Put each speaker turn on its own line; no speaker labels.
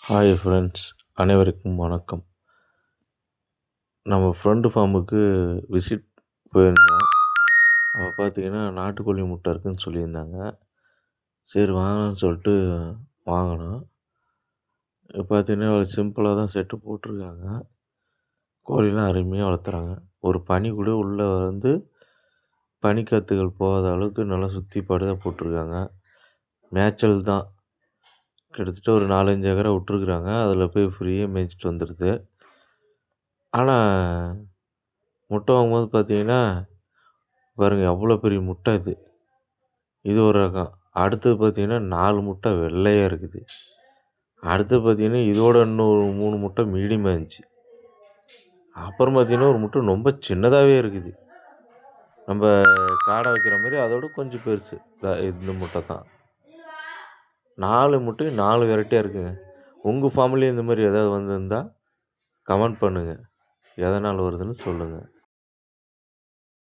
Hi friends, அனைவருக்கும் வணக்கம். நம்ம ஃப்ரெண்டு ஃபார்முக்கு விசிட் போயிருந்தோம். அப்போ பார்த்தீங்கன்னா நாட்டுக்கோழி முட்டை இருக்குதுன்னு சொல்லியிருந்தாங்க. சரி வாங்கலாம்னு சொல்லிட்டு வாங்கினோம். இப்போ பார்த்தீங்கன்னா சிம்பிளாக தான் செட்டு போட்டிருக்காங்க. கோழிலாம் அருமையாக வளர்த்துறாங்க. ஒரு பனி கூட உள்ளே வந்து பனிக்கத்துகள் போகாத அளவுக்கு நல்லா சுற்றி படுதாக போட்டிருக்காங்க. மேய்ச்சல் தான். கிட்டத்தட்ட ஒரு 4, 5 ஏக்கரா விட்ருக்குறாங்க. அதில் போய் ஃப்ரீயாக மேய்ச்சிட்டு வந்துடுது. ஆனால் முட்டை வாங்கும்போது பார்த்தீங்கன்னா, பாருங்க எவ்வளோ பெரிய முட்டை இது. இது ஒரு ரகம். அடுத்தது பார்த்தீங்கன்னா 4 முட்டை வெள்ளையா இருக்குது. அடுத்து பார்த்தீங்கன்னா, இதோட இன்னொரு 3 முட்டை மீடியமா இருந்துச்சு. அப்புறம் பார்த்தீங்கன்னா, ஒரு முட்டை ரொம்ப சின்னதாவே இருக்குது. நம்ப காடை வைக்கிற மாரி அதோட கொஞ்சம் பெருசு. இந்த முட்டை தான். 4 முட்டையும் 4 வெரைட்டியா இருக்குங்க. உங்க ஃபார்ம்லயும் இந்த மாரி ஏதாவது வந்திருந்தா கமெண்ட் பண்ணுங்க. எதனால வருதுன்னு சொல்லுங்க.